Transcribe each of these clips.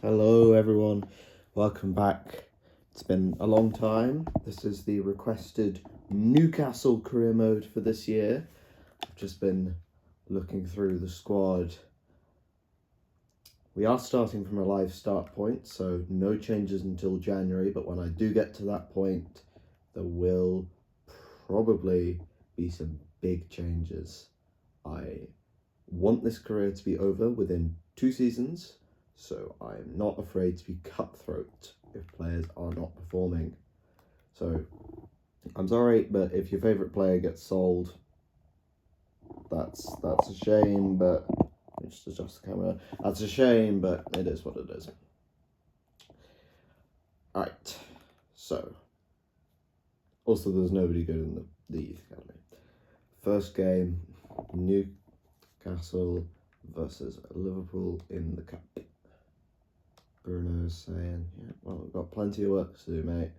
Hello everyone, welcome back. It's been a long time. This is the requested Newcastle career mode for this year. I've just been looking through the squad. We are starting from a live start point, so no changes until January, but when I do get to that point, there will probably be some big changes. I want this career to be over within 2 seasons, so I'm not afraid to be cutthroat if players are not performing. So I'm sorry, but if your favourite player gets sold, that's a shame, but just adjust the camera. That's a shame, but it is what it is. Alright, so also there's nobody good in the youth academy. First game, Newcastle versus Liverpool in the cup. Bruno's saying, yeah, well, we've got plenty of work to do, mate.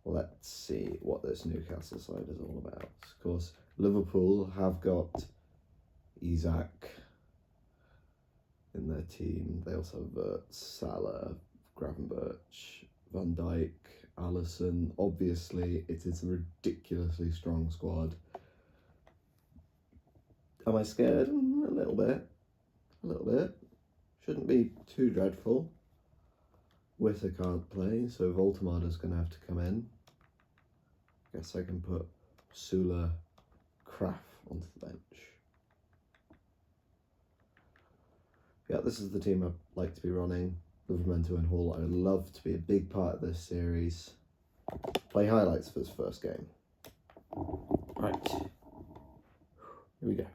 Let's see what this Newcastle side is all about. Of course, Liverpool have got Isaac in their team. They also have Salah, Gravenberch, Van Dijk, Alisson. Obviously, it is a ridiculously strong squad. Am I scared? A little bit. Shouldn't be too dreadful. Witter can't play, so Voltemada's going to have to come in. Guess I can put Sula Kraft onto the bench. Yeah, this is the team I'd like to be running. Livermento and Hall. I would love to be a big part of this series. Play highlights for this first game. Right. Here we go.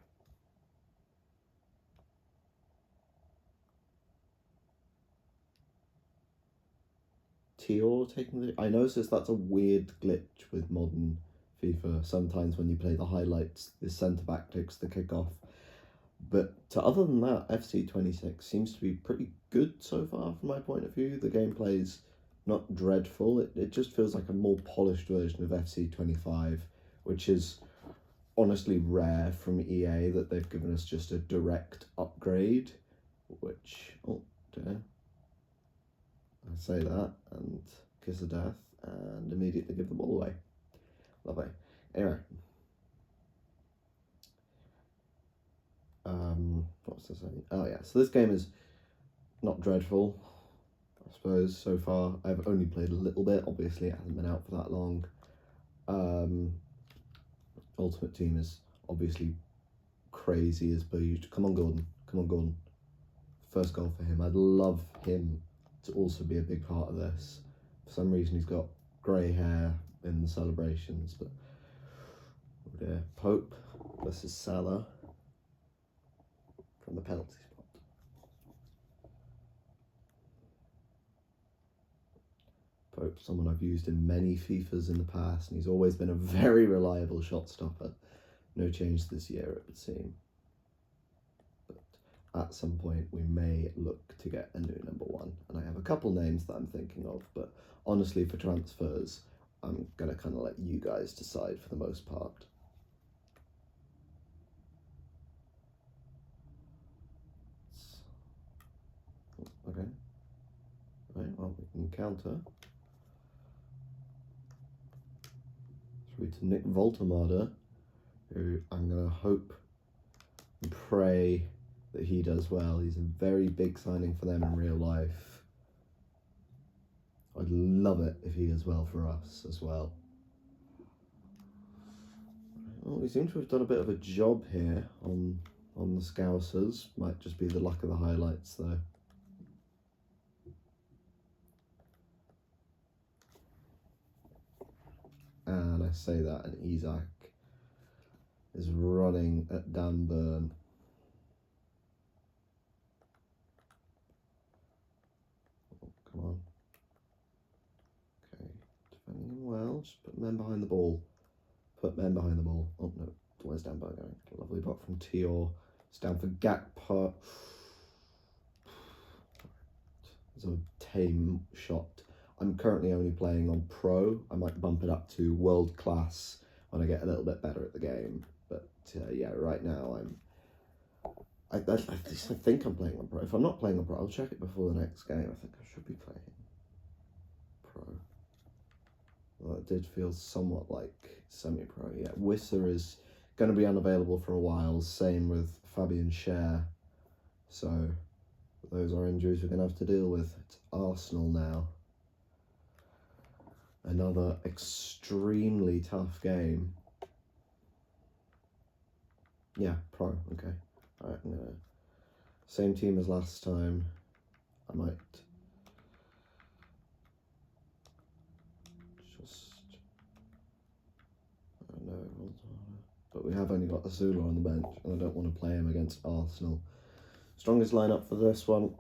Tior taking the... I noticed that's a weird glitch with modern FIFA. Sometimes when you play the highlights, the centre-back takes the kick-off. But other than that, FC26 seems to be pretty good so far from my point of view. The gameplay's not dreadful. It just feels like a more polished version of FC25, which is honestly rare from EA that they've given us just a direct upgrade, which... oh, dear. I say that and kiss of death and immediately give the ball away. Lovely. Anyway. What was I saying? Oh yeah, so this game is not dreadful, I suppose, so far. I've only played a little bit, obviously it hasn't been out for that long. Ultimate Team is obviously crazy as per usual. Come on Gordon. First goal for him. I'd love him to also be a big part of this. For some reason he's got grey hair in the celebrations, but oh dear. Pope versus Salah from the penalty spot. Pope, someone I've used in many FIFAs in the past, and he's always been a very reliable shot stopper. No change this year, it would seem. At some point we may look to get a new number one, and I have a couple names that I'm thinking of, but honestly for transfers I'm going to kind of let you guys decide for the most part. Okay, right, well we can counter through to Nick Voltemada, who I'm going to hope and pray that he does well. He's a very big signing for them in real life. I'd love it if he does well for us as well. Well, we seem to have done a bit of a job here on the Scousers. Might just be the luck of the highlights though. And I say that, and Isaac is running at Dan Burn. Come on. Okay, defending him well. Just put men behind the ball. Oh no, where's Dan Burn going? Lovely block from Tior. It's down for Gakpo. It's a tame shot. I'm currently only playing on Pro. I might bump it up to World Class when I get a little bit better at the game. But yeah, right now I think I'm playing on Pro. If I'm not playing on Pro, I'll check it before the next game. I think I should be playing Pro. Well, it did feel somewhat like semi-pro. Yeah, Wissa is going to be unavailable for a while. Same with Fabian Schär. So those are injuries we're going to have to deal with. It's Arsenal now. Another extremely tough game. Yeah, Pro. Okay. All right, I'm gonna same team as last time. I might just I don't know, but we have only got Azula on the bench, and I don't want to play him against Arsenal. Strongest lineup for this one.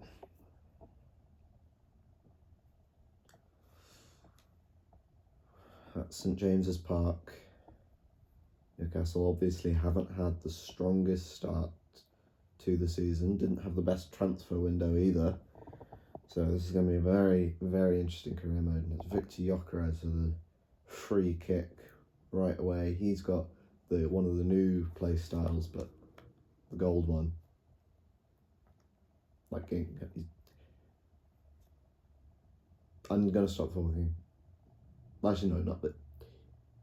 At St James's Park. Newcastle obviously haven't had the strongest start to the season, didn't have the best transfer window either. So this is going to be a very, very interesting career mode. And it's Victor Gyökeres with a free kick right away. He's got one of the new play styles, but the gold one. I'm going to stop talking. Actually, no, not, but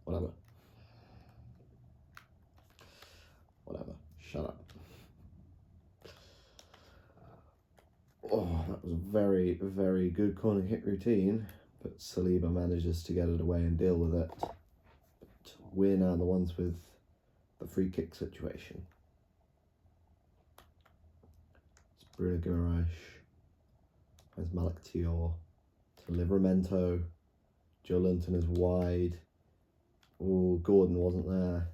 whatever. Shut up. Oh, that was a very, very good corner kick routine, but Saliba manages to get it away and deal with it. But we're now the ones with the free kick situation. It's Bruno Guimaraes. There's Malik Tior. To Livramento. Joe Linton is wide. Oh, Gordon wasn't there.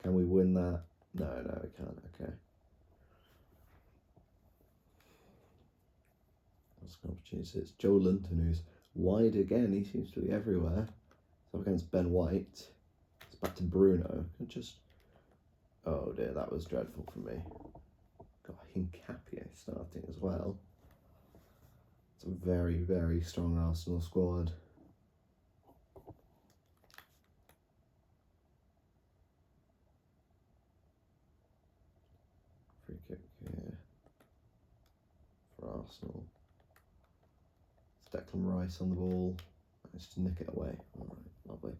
Can we win that? No, we can't. Okay. That's an opportunity. It's Joe Linton who's wide again. He seems to be everywhere. So against Ben White. It's back to Bruno. Oh dear, that was dreadful for me. Got Hincapie starting as well. It's a very, very strong Arsenal squad. Free kick here for Arsenal. It's Declan Rice on the ball. Managed to nick it away. All right, lovely.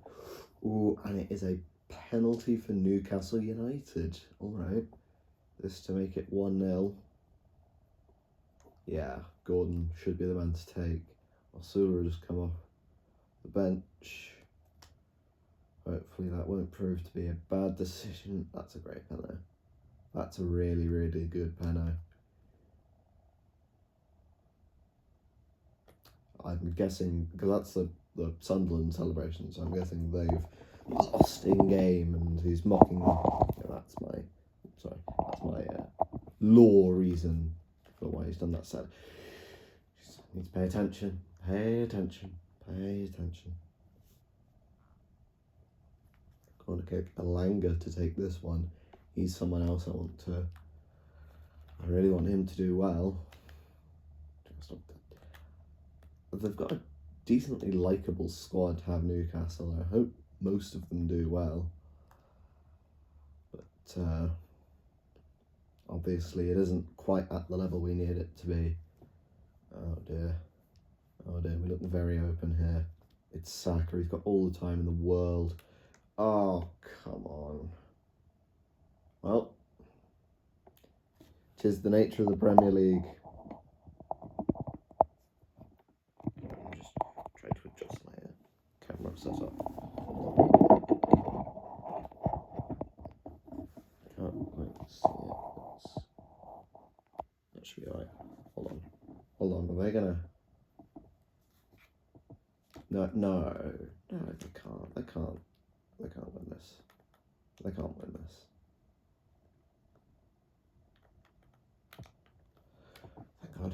Ooh, and it is a penalty for Newcastle United. All right, this to make it 1-0. Yeah, Gordon should be the man to take. Osula will just come off the bench. Hopefully that won't prove to be a bad decision. That's a great penalty. That's a really, really good penalty. I'm guessing, because that's the Sunderland celebration, so I'm guessing they've lost in game and he's mocking them. Yeah, that's my law reason for why he's done that. Sad. Just need to pay attention. Pay attention. Corner kick. Alanga to take this one. He's someone else I really want him to do well. They've got a decently likeable squad to have Newcastle. I hope most of them do well. But obviously it isn't quite at the level we need it to be. Oh dear, we look very open here. It's Saka, he's got all the time in the world. Oh, come on. Well, 'tis the nature of the Premier League. I'm just trying to adjust my camera setup. Can't quite see it. That should be alright. Hold on. Are they gonna? No, they can't. They can't win this. They can't win this. Thank God.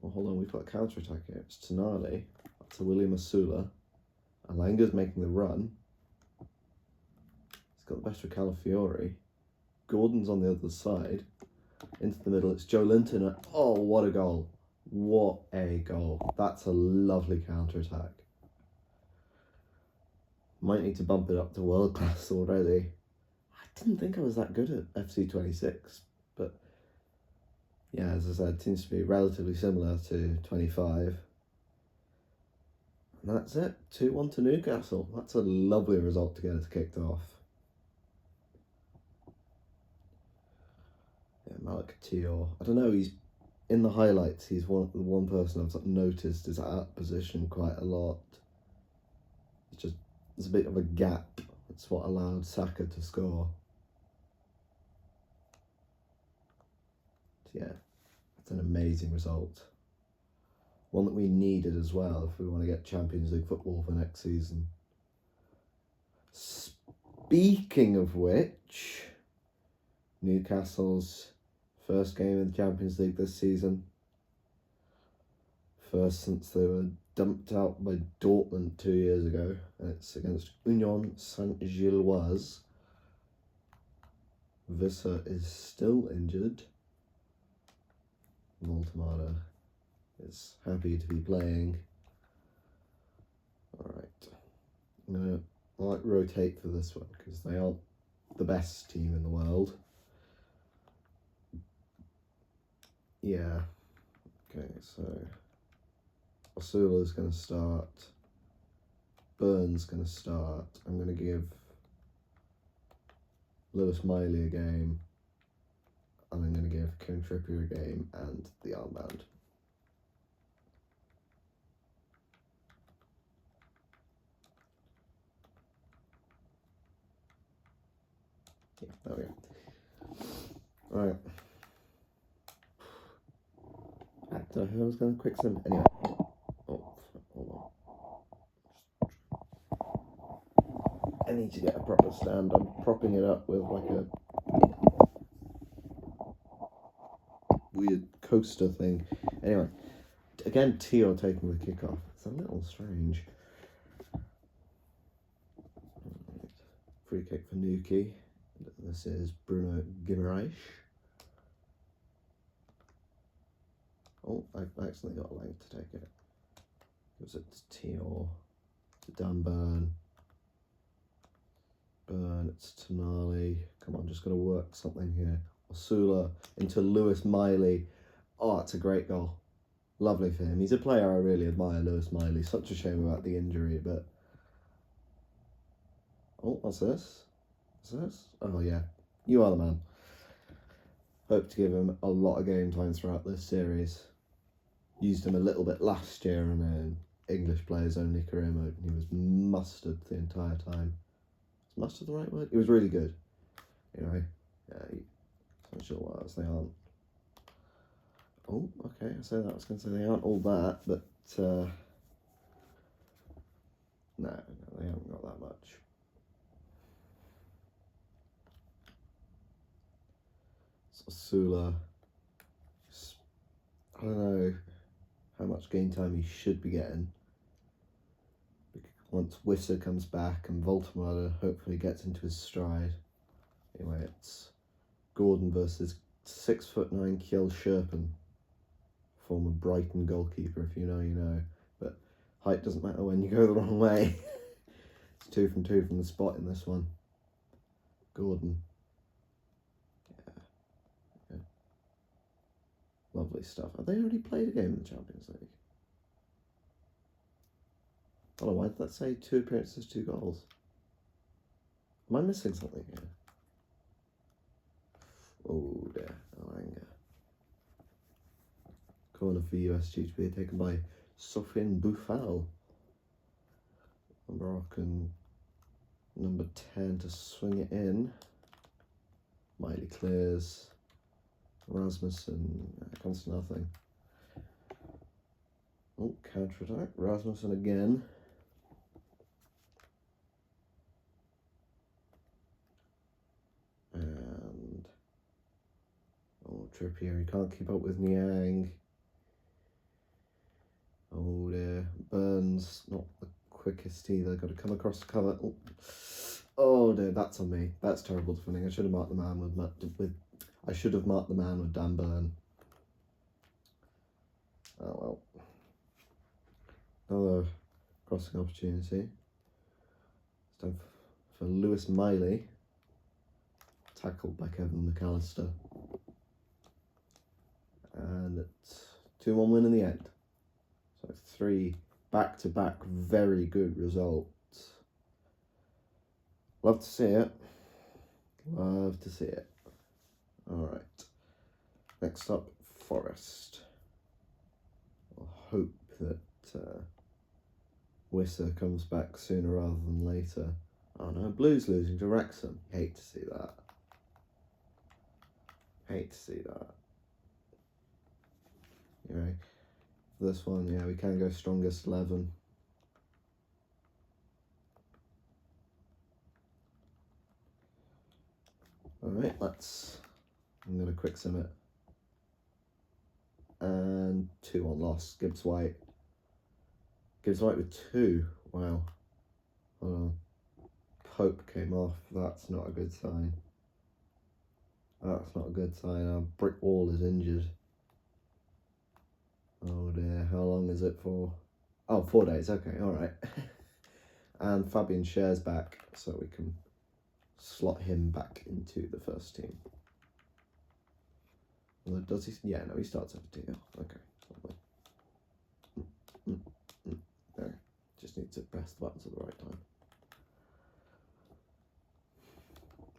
Well, hold on, we've got a counter-attack here. It's Tonali. That's a William Asula. Alanga's making the run. He's got the best of Calafiori. Gordon's on the other side. Into the middle, it's Joe Linton. Oh, what a goal. What a goal. That's a lovely counter-attack. Might need to bump it up to world class already. didn't think I was that good at FC26, but yeah, as I said, it seems to be relatively similar to 25. And that's it, 2-1 to Newcastle. That's a lovely result to get us kicked off. Yeah, Malik Tior. I don't know, he's in the highlights, he's one person I've noticed is at that position quite a lot. There's a bit of a gap. It's what allowed Saka to score. So yeah, that's an amazing result. One that we needed as well if we want to get Champions League football for next season. Speaking of which, Newcastle's first game in the Champions League this season. First since they were dumped out by Dortmund 2 years ago, and it's against Union Saint-Gilloise. Visser is still injured. Voltemada is happy to be playing. Alright, I'm going to rotate for this one because they aren't the best team in the world. Yeah, okay, so Osula's going to start. Burns going to start. I'm going to give Lewis Miley a game. And I'm going to give Kieran Trippier a game and the armband. Yeah, there we go. Alright. I was going to quick sim. Anyway. Oh, hold on. I need to get a proper stand. I'm propping it up with like a weird coaster thing. Anyway, again, Tio taking the kickoff. It's a little strange. Free kick for Nuki. This is Bruno Guimaraes. Oh, I've accidentally got a length to take it. Gives it to Tio. To Dan Burn. Burn, it's Tonali. Come on, just got to work something here. Osula into Lewis Miley. Oh, it's a great goal. Lovely for him. He's a player I really admire, Lewis Miley. Such a shame about the injury, but... Oh, what's this? What's this? Oh, yeah. You are the man. Hope to give him a lot of game time throughout this series. Used him a little bit last year in an English players only career mode, and he was mustard the entire time. Is mustard the right word? He was really good. Anyway, yeah, I'm not sure what else they aren't. Oh, okay, I say that. I was going to say they aren't all that, but no, they haven't got that much. Sula, I don't know how much game time he should be getting. Once Wisser comes back and Voltemada hopefully gets into his stride. Anyway, it's Gordon versus 6'9" Kjell Scherpen, former Brighton goalkeeper. If you know, you know. But height doesn't matter when you go the wrong way. It's 2 from 2 from the spot in this one. Gordon. Yeah. Lovely stuff. Have they already played a game in the Champions League? Hold on, why did that say 2 appearances, 2 goals? Am I missing something here? Oh dear, Alanga. Corner for USG to be taken by Sofiane Boufal. Moroccan number 10 to swing it in. Miley clears. Rasmussen comes to nothing. Oh, counter attack. Rasmussen again. And oh, Trippier, he can't keep up with Niang. Oh dear, Burns not the quickest either. Got to come across the cover. Oh dear, that's on me. That's terrible defending. I should have marked the man with. I should have marked the man with Dan Burn. Oh well. Another crossing opportunity. It's time for Lewis Miley. tackled by Kevin McAllister. And it's 2-1 win in the end. So 3 back-to-back very good results. Love to see it. Love to see it. Alright. Next up, Forest. I'll hope that Wissa comes back sooner rather than later. Oh no, Blues losing to Wrexham. Hate to see that. Hate to see that. Anyway, this one, yeah, we can go strongest 11. Alright, I'm going to quick sim it. And 2-1 loss. Gibbs White with 2. Wow. Hold on. Pope came off. That's not a good sign. That's not a good sign. Our brick wall is injured. Oh dear. How long is it for? Oh, 4 days. Okay, alright. And Fabian Scher's back, so we can slot him back into the first team. Well, does he? Yeah, no, he starts at the deal. Okay, lovely. There. Just need to press the buttons at the right time.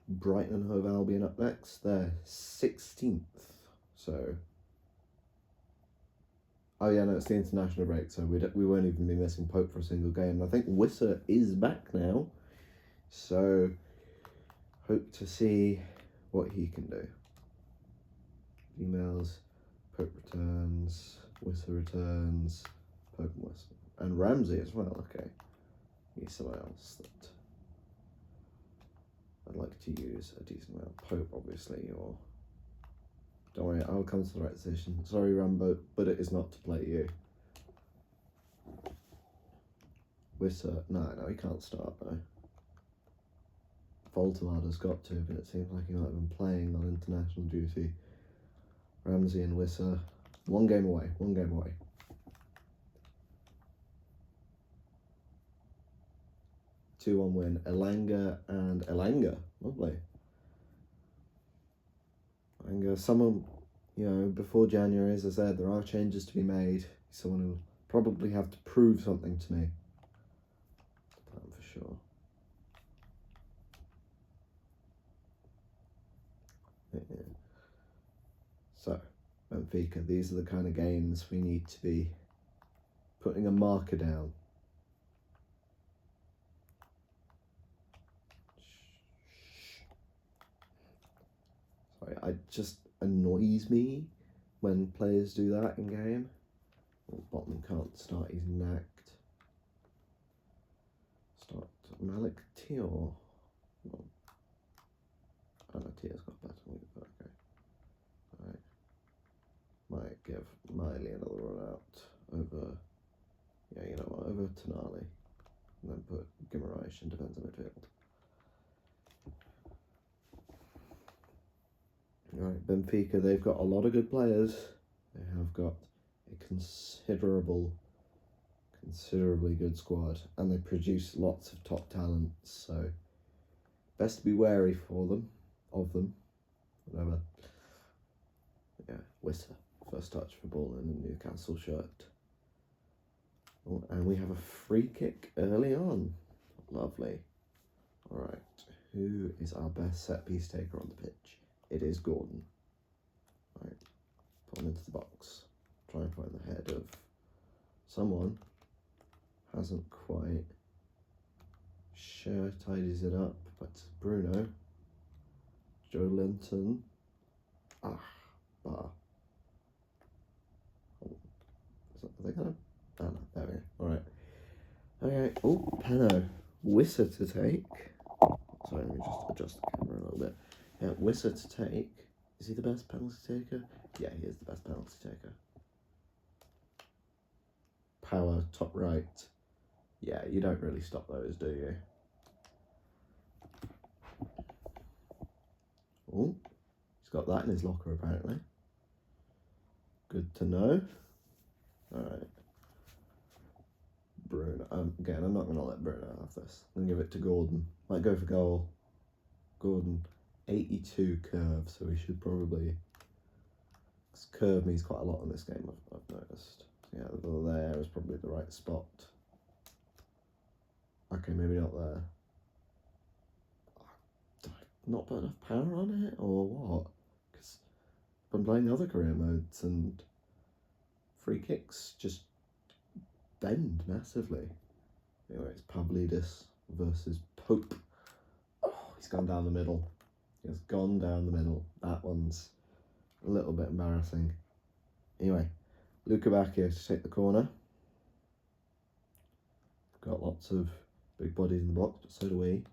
Brighton and Hove Albion up next. They're 16th. So, oh yeah, no, it's the international break, so we won't even be missing Pope for a single game. I think Wissa is back now, so hope to see what he can do. Emails, Pope returns, Wissa returns, Pope and Wissa. And Ramsey as well, okay. He's someone else that I'd like to use a decent amount. Pope, obviously, or... Don't worry, I'll come to the right decision. Sorry, Rambo, but it is not to play you. Wissa, no, he can't start, though. Voltemada's got to, but it seems like he might have been playing on international duty. Ramsey and Wissa, 1 game away. 2-1 win. Elanga and Elanga. Lovely. Elanga, someone, before January, as I said, there are changes to be made. Someone who will probably have to prove something to me. For sure. Yeah. So, Benfica, these are the kind of games we need to be putting a marker down. Sorry, it just annoys me when players do that in game. Oh, Botman can't start, he's knacked. Start Malik Tior. Oh no, Tior's got better week, but okay. Alright. Might give Miley another run out over, over Tonali. And then put Guimaraes in defensive midfield. Right, Benfica, they've got a lot of good players. They have got a considerably good squad, and they produce lots of top talents, so best to be wary of them, whatever. Yeah, Wissa, first touch for ball in a Newcastle shirt. Oh, and we have a free kick early on. Lovely. Alright, who is our best set piece taker on the pitch? It is Gordon. Right, put him into the box. Try and find the head of someone. Hasn't quite. Sure tidies it up, but Bruno. Joe Linton. Bar. Oh, are they gonna? Oh no, there we go. Alright. Okay. Oh, Peno. Wissa to take. Sorry, let me just adjust the camera a little bit. Yeah, Wissa to take. Is he the best penalty taker? Yeah, he is the best penalty taker. Power, top right. Yeah, you don't really stop those, do you? Oh, he's got that in his locker, apparently. Good to know. Alright. Bruno. Again, I'm not going to let Bruno have this. I'm going to give it to Gordon. Might go for goal. Gordon 82 curve, so we should probably... Curve means quite a lot in this game, I've noticed. So yeah, there is probably the right spot. Okay, maybe not there. Did I not put enough power on it, or what? Because I'm playing other career modes and free kicks just bend massively. Anyway, it's Pavlidis versus Pope. Oh, he's gone down the middle. He has gone down the middle. That one's a little bit embarrassing. Anyway, Luca back here to take the corner. Got lots of big bodies in the box, but so do we.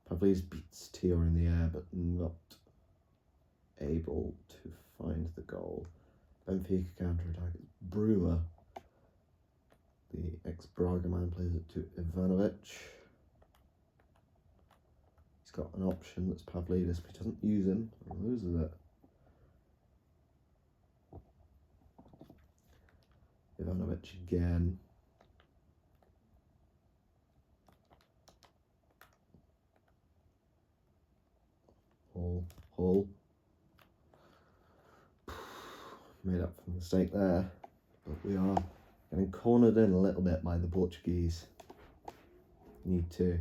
Pavlidis beats Tior in the air, but not able to find the goal. Benfica counter-attack. Bruma, the ex-Braga man, plays it to Ivanovic. He's got an option that's Pavlidis, but he doesn't use him and loses it. Ivanovic again. Hall. Made up for the mistake there, but we are getting cornered in a little bit by the Portuguese. Need to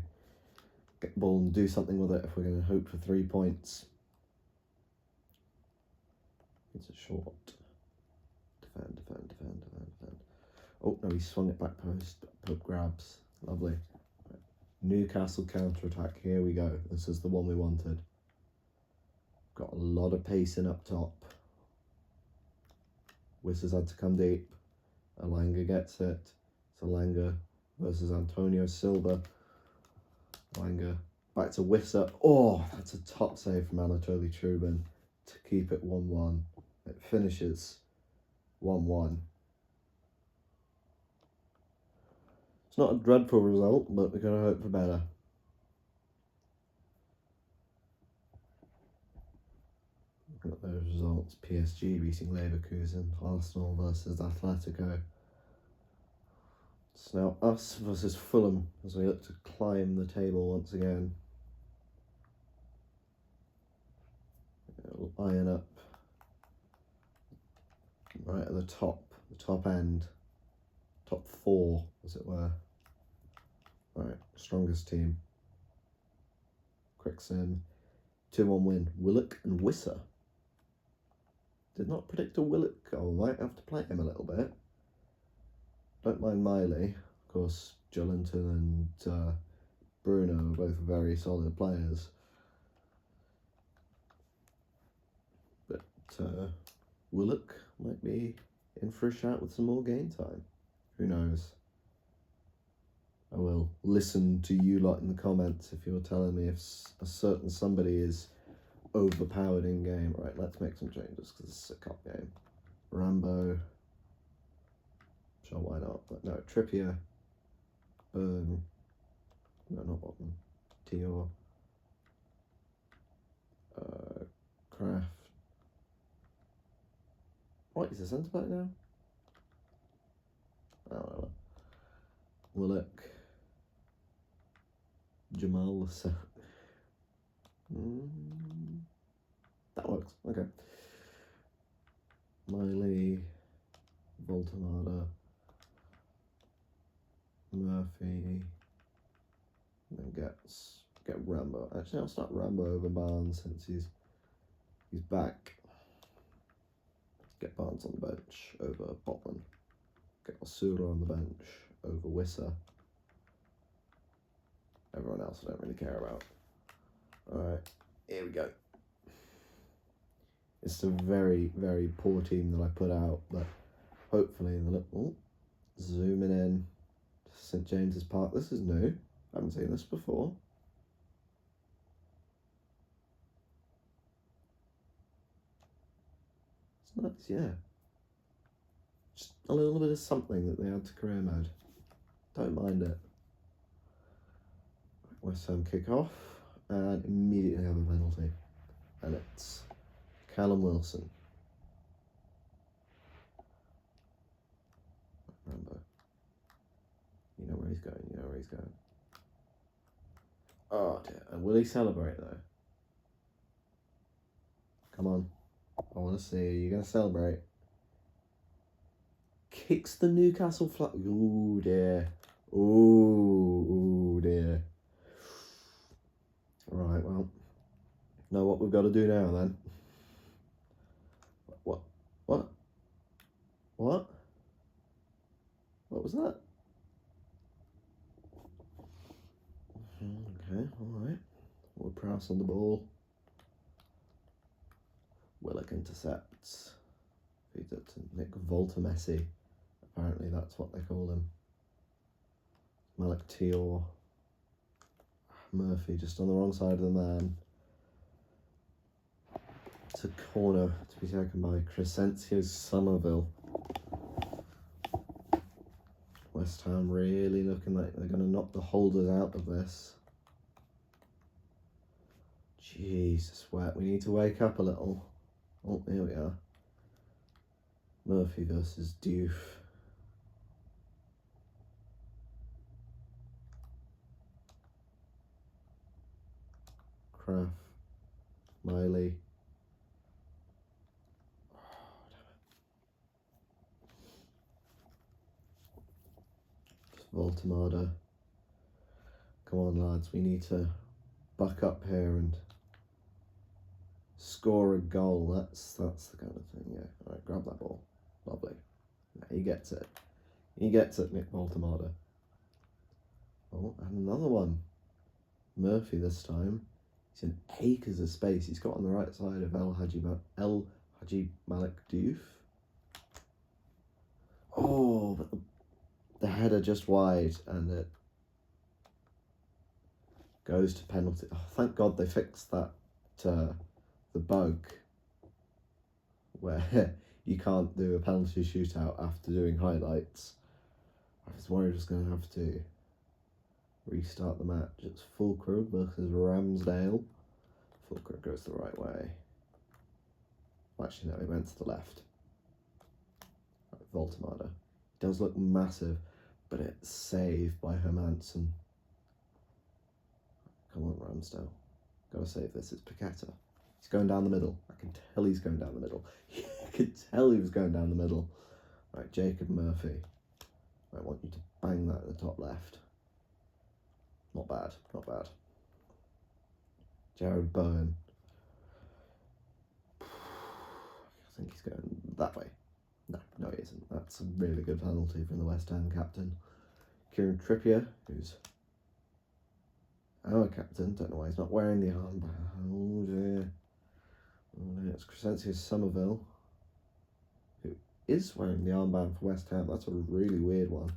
get the ball and do something with it if we're going to hope for 3 points. It's a short. Defend. Oh, no, he swung it back post. Pope grabs. Lovely. Right. Newcastle counter-attack. Here we go. This is the one we wanted. Got a lot of pacing up top. Wissa's had to come deep. Alanga gets it. It's Alanga versus Antonio Silva. Alanga back to Wissa. Oh, that's a top save from Anatoly Trubin to keep it 1-1. It finishes 1-1. It's not a dreadful result, but we're going to hope for better. Looking at those results, PSG beating Leverkusen, Arsenal versus Atletico. It's now us versus Fulham as we look to climb the table once again. We'll iron up right at the top end. Top 4, as it were. Right, strongest team. Quick sim. 2-1 win. Willock and Wissa. Did not predict a Willock goal. Might have to play him a little bit. Don't mind Miley. Of course, Joelinton and Bruno are both very solid players. But Willock might be in for a shout with some more game time. Who knows? I will listen to you lot in the comments if you're telling me if a certain somebody is overpowered in game. Right, let's make some changes because this is a cup game. Rambo. Sure, why not? But no, Trippier. No, not Botman. Tior. Kraft. Right, he's a centre back now? I don't know. Willock. Jamal. That works. Okay. Miley. Voltamada. Murphy. Then get Rambo. Actually, I'll start Rambo over Barnes since he's back. Get Barnes on the bench over Botman. Get Osura on the bench over Wissa. Everyone else I don't really care about. Alright, here we go. It's a very, very poor team that I put out, but hopefully they'll zooming in to St James's Park. This is new. I haven't seen this before. It's nice, yeah. Just a little bit of something that they add to career mode. Don't mind it. West Ham kick off and immediately have a penalty. And it's Callum Wilson. Rambo. You know where he's going, Oh dear. And will he celebrate though? Come on. I want to see. Are you going to celebrate? Kicks the Newcastle flag. Ooh, dear. Ooh, dear. Right, well. Know what we've got to do now, then. What? What? What? What was that? Okay, alright. We'll press on the ball. Willock intercepts. Feeds it to Nick Voltamessi. Apparently that's what they call him. Malik Tior. Murphy just on the wrong side of the man. It's a corner to be taken by Crescencio Somerville. West Ham really looking like they're going to knock the holders out of this. Jesus, wet. We need to wake up a little. Oh, here we are. Murphy versus Diouf. Kraft. Miley. Voltamada. Come on, lads. We need to buck up here and score a goal. That's the kind of thing, yeah. All right, grab that ball. Lovely. Yeah, he gets it. He gets it, Nick Voltamada. Oh, and another one. Murphy this time. He's in acres of space. He's got on the right side of El Hadji Malik Diouf. Oh, but the header just wide, and it goes to penalty. Oh, thank God they fixed that, the bug where you can't do a penalty shootout after doing highlights. I was worried I was going to have to restart the match. It's Fulkrug versus Ramsdale. Fulkrug goes the right way. Actually, no, he went to the left. Right, Voltamada. He does look massive, but it's saved by Hermansen. Come on, Ramsdale. Gotta save this. It's Paqueta. He's going down the middle. I can tell he's going down the middle. I could tell he was going down the middle. Right, Jacob Murphy. I want you to bang that at the top left. Not bad, not bad. Jared Bowen. I think he's going that way. No, he isn't. That's a really good penalty from the West Ham captain. Kieran Trippier, who's our captain. Don't know why he's not wearing the armband. Oh dear. Oh dear. It's Crescencio Somerville, who is wearing the armband for West Ham. That's a really weird one.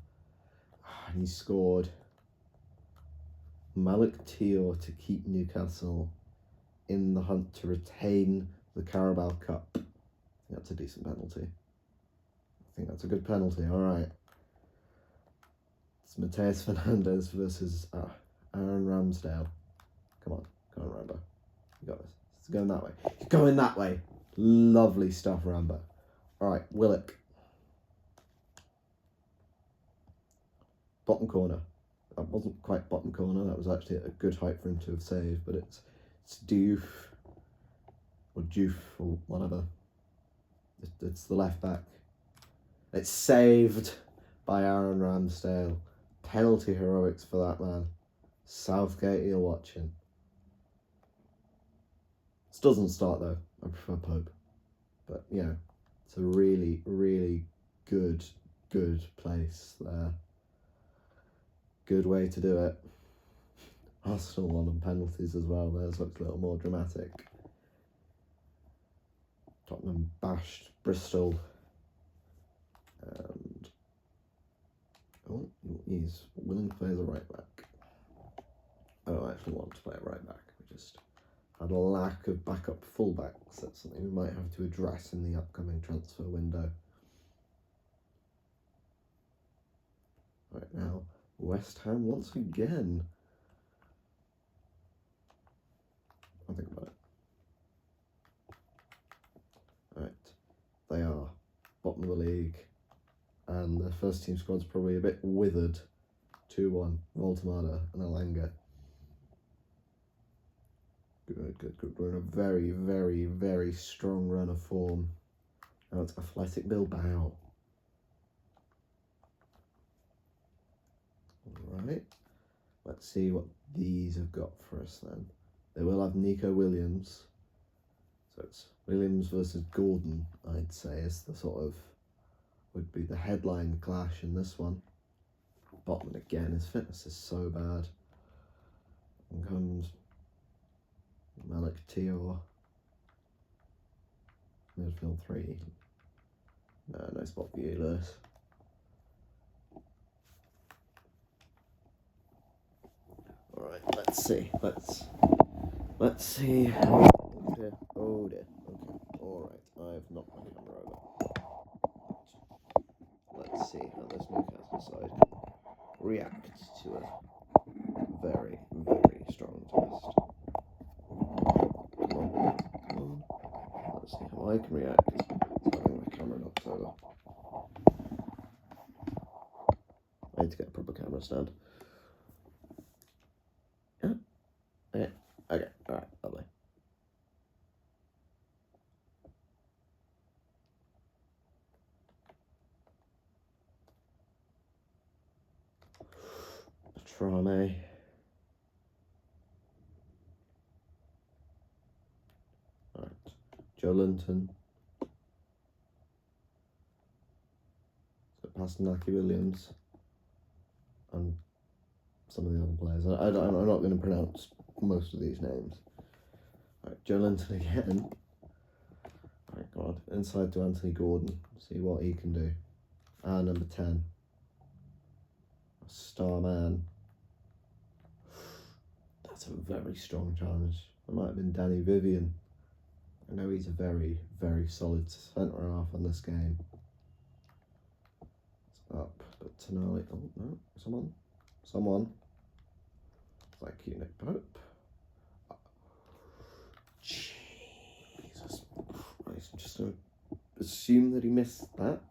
And he scored. Malik Tior to keep Newcastle in the hunt to retain the Carabao Cup. I think that's a decent penalty. I think that's a good penalty. All right. It's Mateus Fernandez versus Aaron Ramsdale. Come on, Rambo. You got this. It's going that way. It's going that way. Lovely stuff, Rambo. All right, Willock. Bottom corner. That wasn't quite bottom corner. That was actually a good height for him to have saved, but it's Diouf or Diouf or whatever. It's the left back. It's saved by Aaron Ramsdale. Penalty heroics for that man. Southgate, you're watching. This doesn't start though. I prefer Pope. But yeah, it's a really, really good place there. Good way to do it. Arsenal won on penalties as well. Theirs looks a little more dramatic. Tottenham bashed Bristol. And he's willing to play as a right back. I don't actually want to play a right back. We just had a lack of backup fullbacks. That's something we might have to address in the upcoming transfer window. Right now, West Ham once again. I'll think about it. Right, they are bottom of the league, and their first team squad's probably a bit withered. 2-1, Voltamada and Alanga. Good. We're in a very, very, very strong run of form. Now it's Athletic Bilbao. Alright. Let's see what these have got for us then. They will have Nico Williams. So it's Williams versus Gordon, I'd say, is the sort of, would be the headline clash in this one. Botman again, his fitness is so bad. And comes Malik Tior. Midfield 3. No spot for you, Lewis. Alright, let's see. Let's see. Oh dear. Okay. Alright, I've knocked my camera over. Let's see how this Newcastle side react to a very, very strong test. Come on. Let's see how I can react to having my camera knocked over. I need to get a proper camera stand. Yeah. Okay. Alright, lovely. Trame. Alright. Joe Linton. So past Naki Williams. And some of the other players. I'm not going to pronounce most of these names. Alright, Joe Linton again. Alright, God. Inside to Anthony Gordon. See what he can do. Number 10. Star man. That's a very strong challenge. It might have been Danny Vivian. I know he's a very, very solid centre half on this game. It's up, but Tonali. Oh no, someone. Thank you, Nick Pope. Jesus Christ! I'm just gonna assume that he missed that.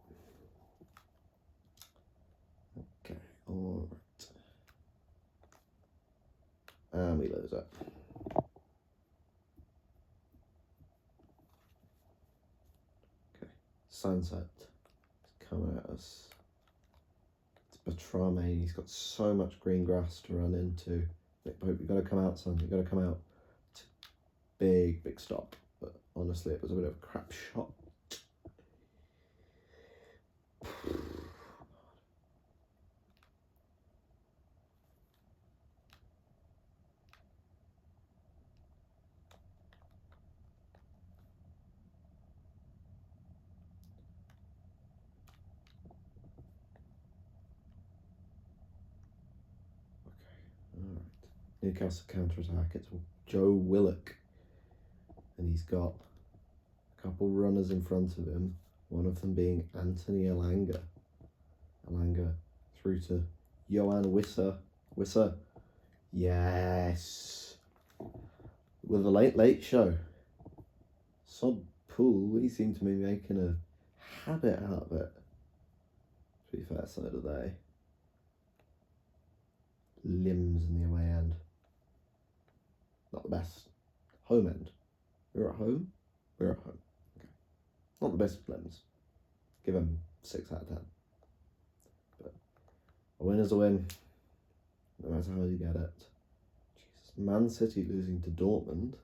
Okay, all right. And we lose it. Okay, Sunset is coming at us. It's Batrame. He's got so much green grass to run into. Nick Pope, you've got to come out, son. You've got to come out. Big stop. But honestly, it was a bit of a crap shot. Newcastle counter-attack. It's Joe Willock. And he's got a couple runners in front of him. One of them being Anthony Elanga. Elanga through to Johan Wisser. Yes. With a late show. Sod Pool, we seem to be making a habit out of it. To be fair, so do they. Limbs in the away end. Not the best. Home end. We're at home? We're at home. Okay. Not the best of limbs. Give them 6 out of 10. But a win is a win. No matter how you get it. Jesus. Man City losing to Dortmund.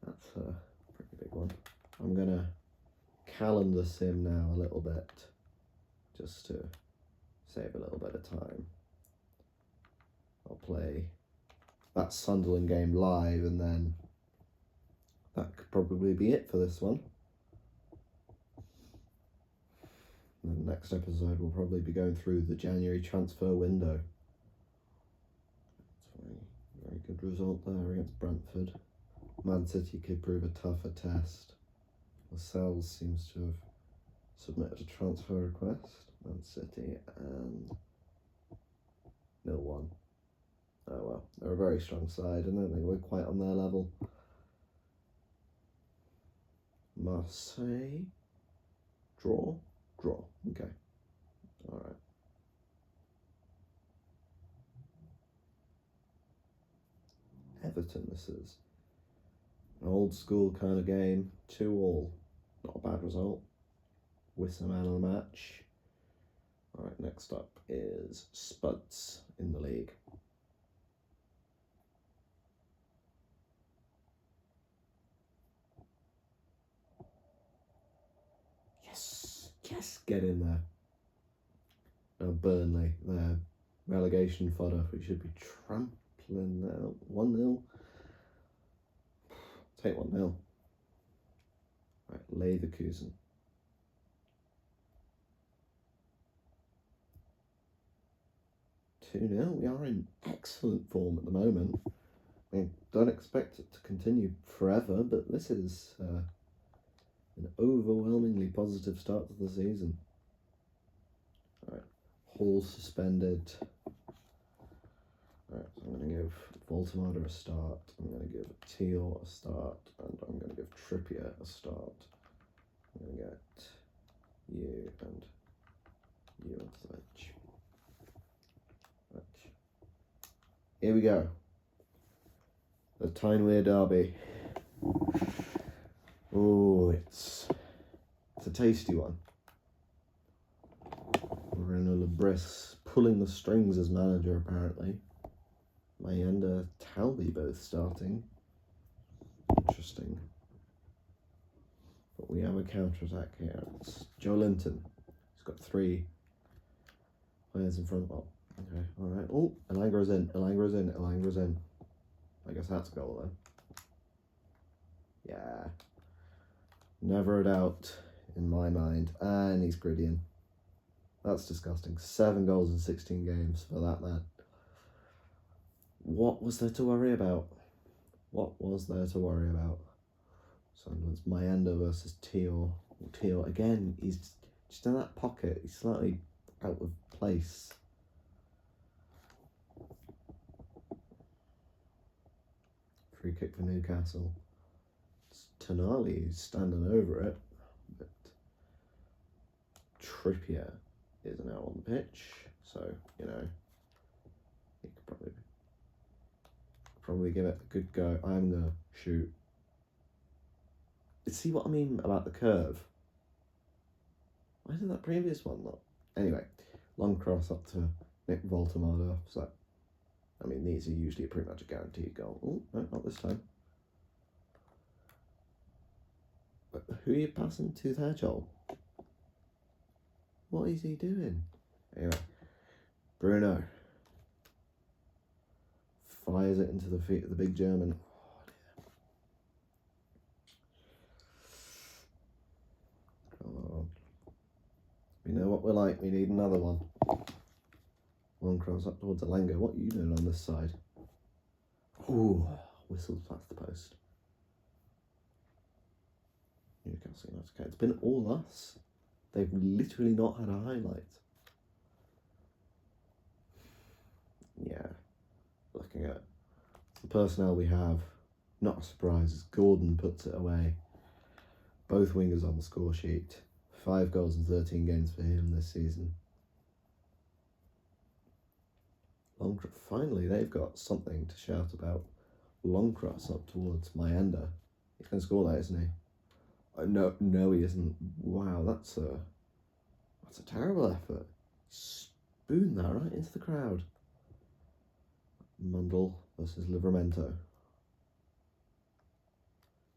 That's a pretty big one. I'm going to calendar sim now a little bit. Just to save a little bit of time. I'll play that Sunderland game live, and then that could probably be it for this one. And the next episode will probably be going through the January transfer window. It's a very good result there against Brentford. Man City could prove a tougher test. Lascelles seems to have submitted a transfer request. Man City and 0-1. Oh well, they're a very strong side. I don't think we're quite on their level. Marseille. Draw. Okay. Alright. Everton, this is. An old school kind of game. 2-2. Not a bad result. With the man of the match. Alright, next up is Spuds in the league. Yes, get in there. Now Burnley, their relegation fodder. We should be trampling now. 1-0. Take 1-0. Right, Leverkusen. 2-0. We are in excellent form at the moment. I mean, don't expect it to continue forever, but this is an overwhelmingly positive start to the season. Alright, Hall suspended. Alright, so I'm going to give Voldemort a start, I'm going to give Teal a start, and I'm going to give Trippier a start. I'm going to get you and you onto the bench. Right. Here we go. The Tyne-Wear derby. Oh, it's a tasty one. Renaud Lebris pulling the strings as manager, apparently. Mayenda, Talby both starting. Interesting. But we have a counter-attack here. It's Joe Linton. He's got 3 players in front. Oh, okay, alright. Oh, Elangra's in, Elangra's in, Elangra's in. I guess that's a goal then. Yeah. Never a doubt in my mind. And he's Gridian. That's disgusting. 7 goals in 16 games for that man. What was there to worry about? What was there to worry about? Sunderland's Mayenda versus Teal. Teal, again, he's just in that pocket. He's slightly out of place. Free kick for Newcastle. It's Tonali who's standing over it. But Trippier is now on the pitch. So, you know, he could probably give it a good go. I'm going to shoot. See what I mean about the curve? Why did that previous one not? Anyway, long cross up to Nick Voltemado. So, I mean, these are usually pretty much a guaranteed goal. Oh, no, not this time. But who are you passing to there, Joel? What is he doing? Anyway, Bruno fires it into the feet of the big German. Oh, we know what we're like. We need another one. Long cross up towards Alango. What are you doing on this side? Ooh, whistles past the post. Newcastle United. Okay, it's been all us. They've literally not had a highlight. Yeah. Looking at the personnel we have, not a surprise as Gordon puts it away. Both wingers on the score sheet. 5 goals in 13 games for him this season. Finally, they've got something to shout about. Long cross up towards Mayenda. He can score that, isn't he? No, he isn't. Wow, that's a terrible effort. Spoon that right into the crowd. Mundell versus Livramento.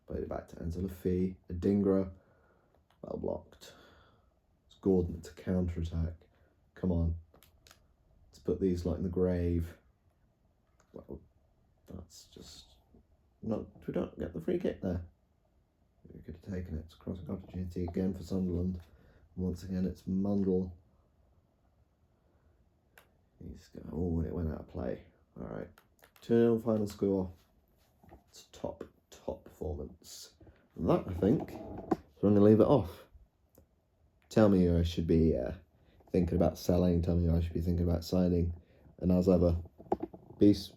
Played it back to Enzo Lafie. Adingra. Well blocked. It's Gordon. It's a counter-attack. Come on. Let's put these like in the grave. Well, that's just... No, we don't get the free kick there. We could have taken it. It's a crossing opportunity again for Sunderland. And once again, it's Mundell. Oh, it went out of play. Alright, 2-0 final score. It's top performance. And that, I think, so I'm going to leave it off. Tell me who I should be thinking about selling. Tell me who I should be thinking about signing. And as ever, peace.